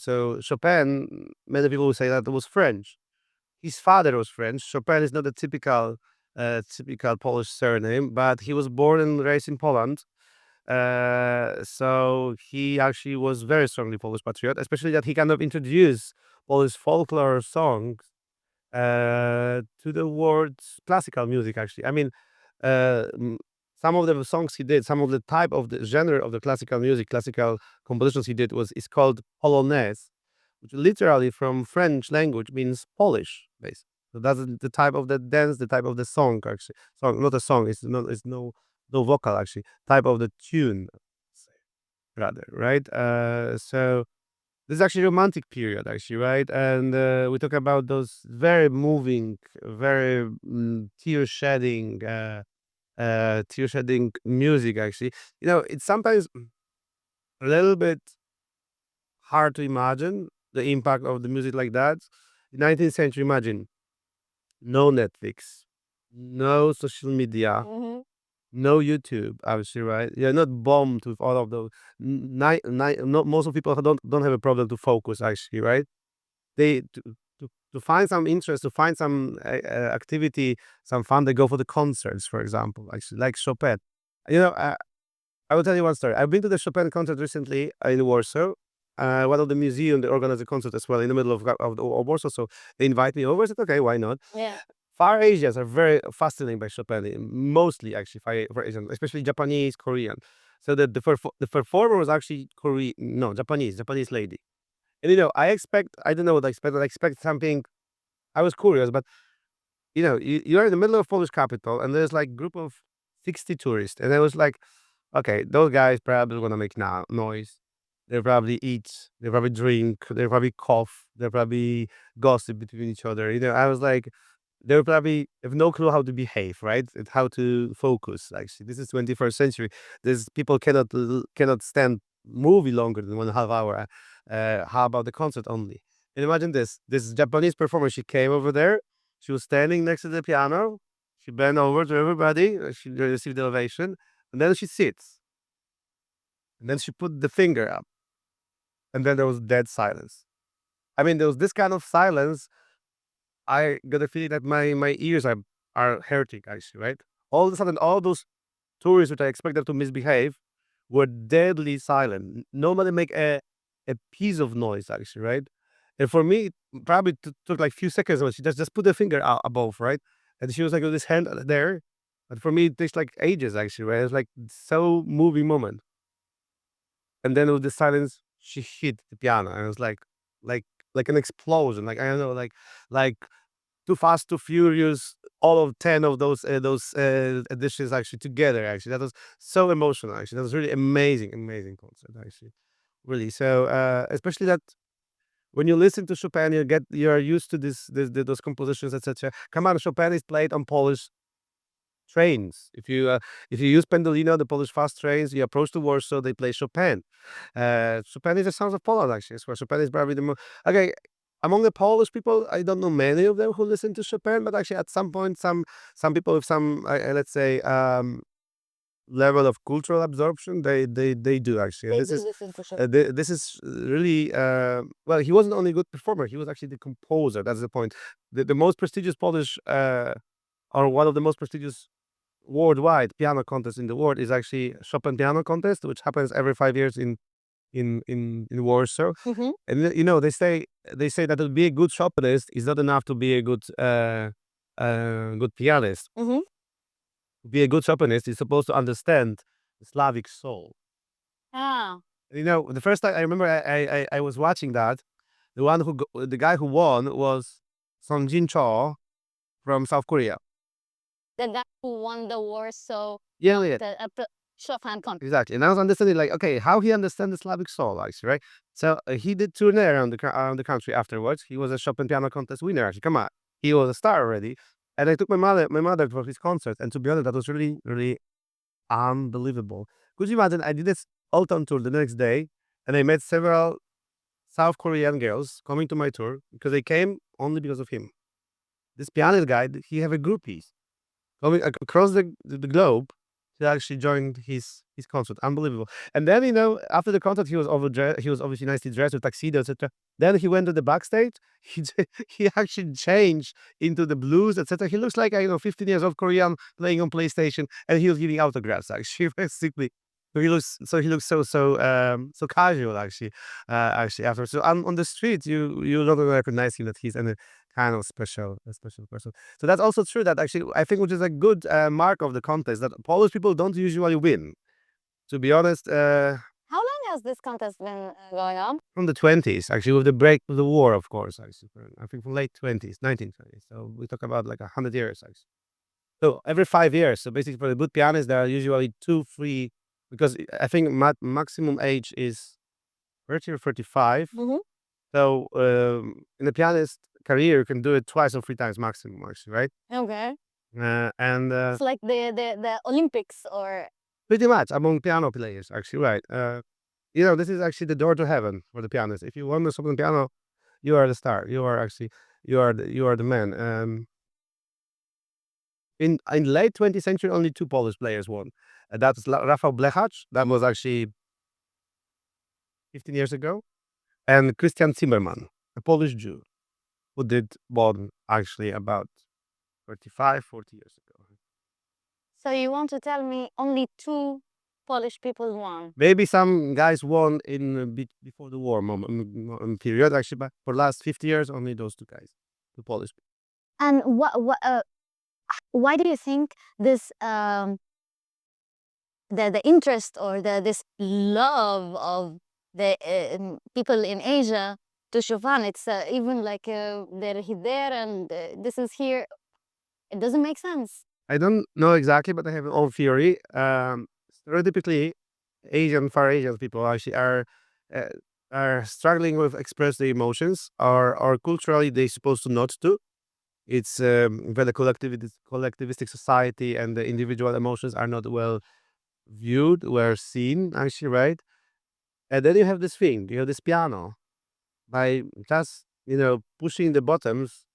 So Chopin, many people will say that it was French. His father was French. Chopin is not a typical Polish surname, but he was born and raised in Poland. So he actually was very strongly Polish patriot, especially that he kind of introduced Polish folklore songs to the world's classical music. Actually, I mean, mm, some of the songs he did, some of the type of the genre of the classical music, classical compositions he did was is called polonaise, which literally from French language means Polish, basically. So that's the type of the dance, the type of the song actually. Song, not a song. It's no vocal actually. Type of the tune, rather, right? So this is actually romantic period, actually, right? And we talk about those very moving, very tear shedding music. Actually, it's sometimes a little bit hard to imagine the impact of the music like that. The 19th century, imagine no Netflix, no social media, Hmm. no YouTube, obviously, right? You're not bombed with all of those. Not most of people don't have a problem to focus, actually, right? They to find some interest, to find some activity, some fun. They go for the concerts, for example, actually, like Chopin. You know, I will tell you one story. I've been to the Chopin concert recently in Warsaw. One of the museum they organized a concert as well in the middle of Warsaw, so they invite me over. I said, okay, why not? Yeah. Far Asians are very fascinated by Chopin, mostly actually Far Asian, especially Japanese, Korean. So the performer was actually Korean, no, Japanese lady. And I don't know what I expect. I expect something. I was curious, but you're in the middle of Polish capital, and there's like group of 60 tourists, and I was like, okay, those guys probably gonna make noise. They probably eat, they probably drink, they probably cough, they probably gossip between each other. I was like, they probably have no clue how to behave, right? And how to focus. Actually, this is 21st century. This people cannot stand movie longer than 1.5 hour. How about the concert only? And imagine this Japanese performer. She came over there. She was standing next to the piano. She bent over to everybody. She received the ovation, and then she sits, and then she put the finger up, and then there was dead silence. I mean, there was this kind of silence. I got a feeling that my ears are hurting actually, right? All of a sudden, all those tourists which I expected to misbehave were deadly silent. Nobody make a piece of noise actually, right? And for me, it probably took like few seconds, but she just put the finger above, right? And she was like with this hand there. But for me, it takes like ages actually, right? It's like so moving moment. And then with the silence, she hit the piano, and it was like like an explosion. Like I don't know, like Too Fast, Too Furious, all of 10 of those editions actually together. Actually, that was so emotional. Actually, that was really amazing concert. Actually, really. So especially that when you listen to Chopin, you're used to those compositions, etc. Come on, Chopin is played on Polish trains. If you use Pendolino, the Polish fast trains, you approach to Warsaw, they play Chopin. Chopin is the sounds of Poland, actually. So Chopin is probably the most okay. Among the Polish people, I don't know many of them who listen to Chopin, but actually at some point, some people with some let's say level of cultural absorption, they do actually. And They this do is listen for sure. this is really well. He wasn't only a good performer; he was actually the composer. That's the point. The most prestigious Polish or one of the most prestigious worldwide piano contest in the world is actually Chopin Piano Contest, which happens every 5 years in Warsaw. Hmm. And they say that to be a good Chopinist is not enough to be a good pianist. Hmm. To be a good Chopinist is supposed to understand the Slavic soul. Ah. The first time I remember I was watching that, the guy who won was Song Jin Cho from South Korea. The guy who won the war, so Yeah, yeah. Chopin contest. Exactly, and I was understanding like, okay, how he understand the Slavic soul, actually, right? So he did tour around around the country afterwards. He was a Chopin piano contest winner. Actually, come on, he was a star already. And I took my mother for his concert, and to be honest, that was really really unbelievable. Could you imagine? I did this Alton tour the next day, and I met several South Korean girls coming to my tour because they came only because of him. This pianist guy, he have a groupies coming across the globe to actually join his concert, unbelievable. And then after the concert, he was overdressed. He was obviously nicely dressed with tuxedo, etc. Then he went to the backstage. He actually changed into the blues, etc. He looks like a 15 years old Korean playing on PlayStation, and he was giving autographs. Actually, basically, he looks so casual. Actually after, so on the street, you don't recognize him, that he's a kind of a special person. So that's also true, that actually I think, which is a good mark of the contest, that Polish people don't usually win. To be honest, How long has this contest been going on? from the 20s, actually, with the break of the war, of course, actually, I think from late 20s, 1920s. So we talk about like 100 years, actually. So every 5 years. So basically, for the good pianists, there are usually 2, 3, because I think maximum age is 30 or 35. Mm-hmm. So in the pianist career, you can do it twice or 3 times maximum, actually, right? Okay. And It's like the Olympics, or pretty much among piano players, actually, right? This is actually the door to heaven for the pianist. If you won the Chopin piano, you are the star. You are the man. In late 20th century, only 2 Polish players won. That's Rafał Blechacz. That was actually 15 years ago, and Christian Zimmerman, a Polish Jew, who did won actually about 35, 40 years ago. so you want to tell me only 2 Polish people won? Maybe some guys won in before the war period, actually, but for last 50 years, only those 2 guys, the Polish. And why do you think this the interest, or this love of the people in Asia to Chopin? It's even like he's there, and this is here. It doesn't make sense. I don't know exactly, but I have an own theory. Stereotypically, Far Asian people actually uh, are struggling with express their emotions, or culturally they supposed to not to. It's very collectivistic society, and the individual emotions are not well viewed, were seen, actually, right? And then you have this thing, you have this piano. By just pushing the buttons,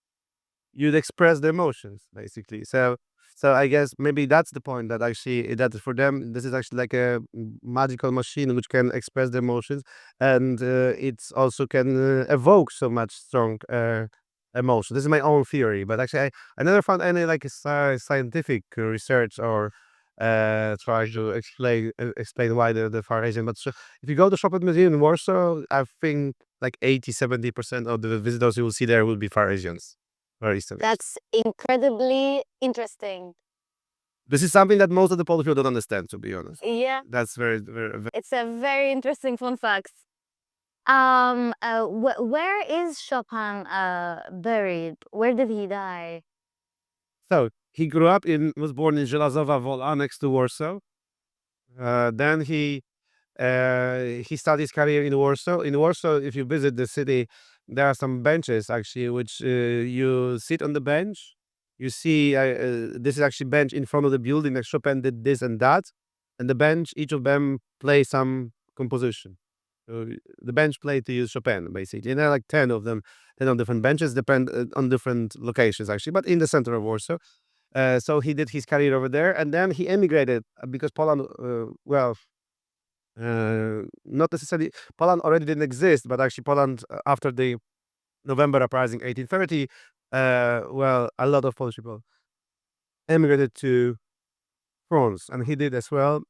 you'd express the emotions, basically. So I guess maybe that's the point, that actually, that for them this is actually like a magical machine which can express the emotions, and it's also can evoke so much strong emotion. This is my own theory, but actually I never found any like scientific research, or try to explain why the Far Asian. But if you go to Chopin Museum in Warsaw, I think like 80-70% of the visitors you will see there will be Far Asians. Very Eastern. That's incredibly interesting. This is something that most of the Polish people don't understand, to be honest. Yeah, That's very, very, very. it's a very interesting fun fact. Where is Chopin buried? Where did he die? So he was born in Żelazowa Wola, next to Warsaw. Then he started his career in Warsaw. In Warsaw, if you visit the city, there are some benches, actually, which you sit on the bench. You see, this is actually bench in front of the building, like Chopin did this and that, and the bench, each of them play some composition. So the bench play to use Chopin, basically. And there are like 10 of them, 10 on different benches, depend on different locations, actually, but in the center of Warsaw. So he did his career over there, and then he emigrated because Poland, not necessarily, Poland already didn't exist, but actually Poland, after the November uprising 1830, a lot of Polish people emigrated to France, and he did as well.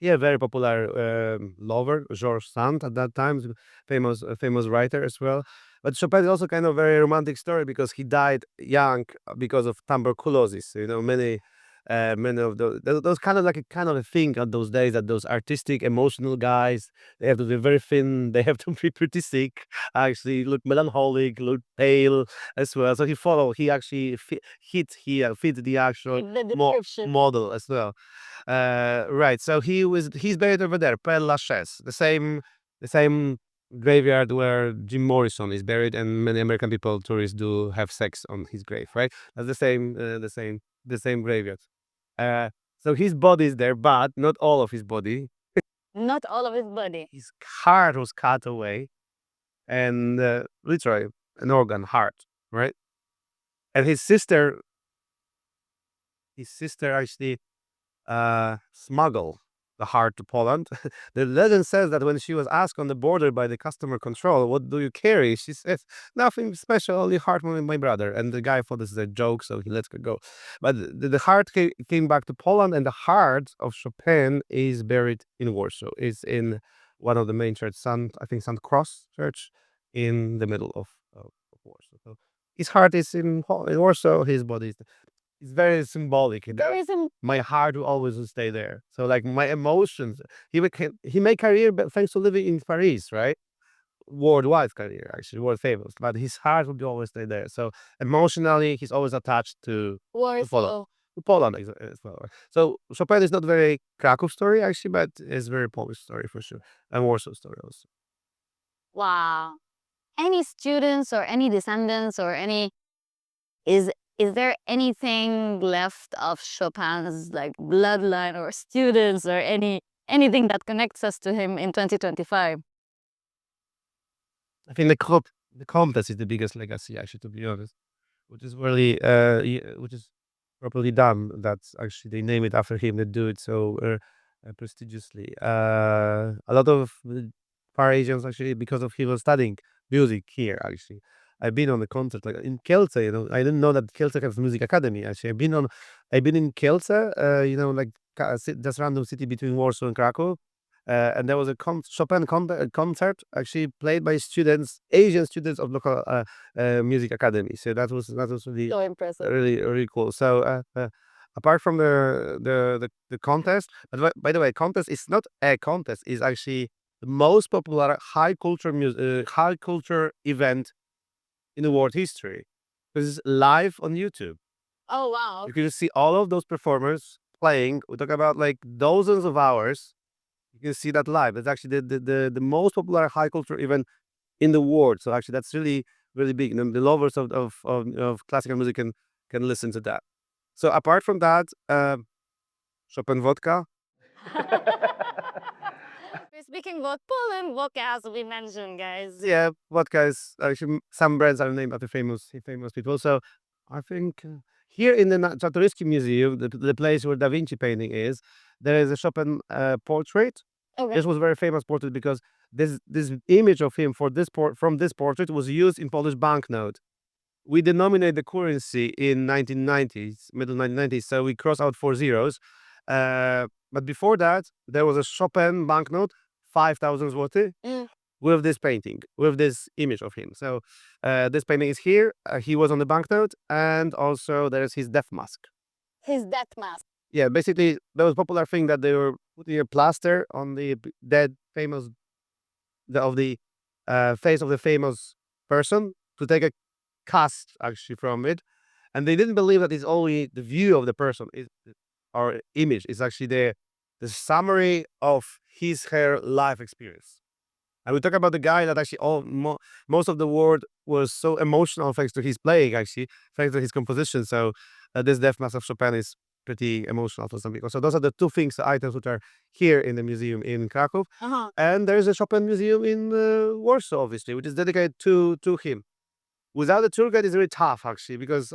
Yeah, very popular lover, Georges Sand at that time, famous writer as well. But Chopin is also kind of very romantic story, because he died young because of tuberculosis. Many of those kind of like a thing at those days, that those artistic, emotional guys, they have to be very thin, they have to be pretty sick, actually look melancholic, look pale as well. So he actually fit the actual The description. model as well. Right. So he's buried over there, Père Lachaise, the same graveyard where Jim Morrison is buried, and many American tourists do have sex on his grave. Right. That's the same graveyard. Uh, so his body is there, but not all of his body. Not all of his body. His heart was cut away, and literally an organ, heart. Right. And his sister actually smuggle the heart to Poland. The legend says that when she was asked on the border by the customer control, "What do you carry?" she says, "Nothing special, only heart from my brother." And the guy thought this is a joke, so he lets her go. But the heart came back to Poland, and the heart of Chopin is buried in Warsaw. It's in one of the main church, I think St. Cross Church, in the middle of Warsaw. So his heart is in Warsaw. His body is. It's very symbolic. There is a My heart will always stay there. So like my emotions, he made career, but thanks to living in Paris, right? Worldwide career, actually, world famous. But his heart will be always stay there. So emotionally, he's always attached to Poland. Warsaw. To Poland as well. Right? So Chopin is not very Kraków story actually, but it's very Polish story for sure, and Warsaw story also. Wow. Any students or any descendants or any is there anything left of Chopin's like bloodline or students or anything that connects us to him in 2025? I think the Compass is the biggest legacy, actually, to be honest, which is really which is properly done. That's actually they name it after him. They do it so prestigiously. A lot of Parisians actually because of him was studying music here. Actually, I've been on the concert like in Kielce. I didn't know that Kielce has music academy. Actually, I've been in Kielce. Like just random city between Warsaw and Krakow. And there was a Chopin concert actually played by students, Asian students of local music academy. So that was really So impressive. really cool. So apart from the contest, by the way, contest is not a contest. Is actually the most popular high culture event in the world history. This is live on YouTube. Oh wow. You can just see all of those performers playing. We talk about like dozens of hours. You can see that live. It's actually the most popular high culture event in the world. So actually, that's really big. And the lovers of classical music can listen to that. So apart from that, Chopin vodka. We're speaking about Poland vodka, as we mentioned, guys. Yeah, vodka is actually some brands are named after famous people. So I think here in the Czartoryski Museum, the place where Da Vinci painting is, there is a Chopin portrait. Okay. This was a very famous portrait because this image of him from this portrait was used in Polish banknote. We denominate the currency in 1990s, middle 1990s, so we cross out 4 zeros. But before that, there was a Chopin banknote, 5,000 zloty, Mm. with this painting, with this image of him. So this painting is here. He was on the banknote, and also there is his death mask. His death mask. Yeah, basically, there was a popular thing that they were putting a plaster on the dead famous of the face of the famous person to take a cast actually from it, and they didn't believe that it's only the view of the person is or image. It's actually the summary of her life experience. And we talk about the guy that actually most of the world was so emotional thanks to his playing, actually, thanks to his composition. So this Death Mass of Chopin is pretty emotional for some people. So those are the two things, the items which are here in the museum in Krakow. Uh-huh. And there is a Chopin museum in Warsaw, obviously, which is dedicated to him. Without a tour guide, it's very tough, actually, because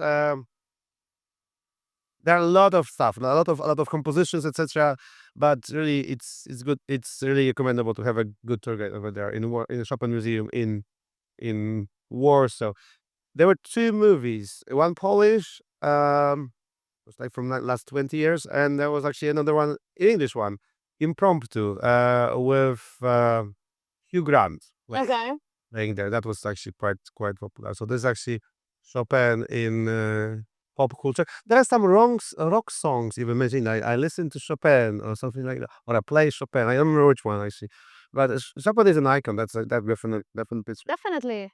there are a lot of stuff, a lot of compositions, etc. But really, it's good. It's really commendable to have a good tour guide over there in the Chopin Museum in Warsaw. There were two movies, one Polish, was like from last 20 years, and there was actually another one, English one, Impromptu, with Hugh Grant Okay. playing there. That was actually quite popular. So this is actually Chopin in pop culture. There are some rock songs even mentioned. I listen to Chopin or something like that, or I play Chopin. I don't remember which one actually, but Chopin is an icon. That's that definite picture. Definitely.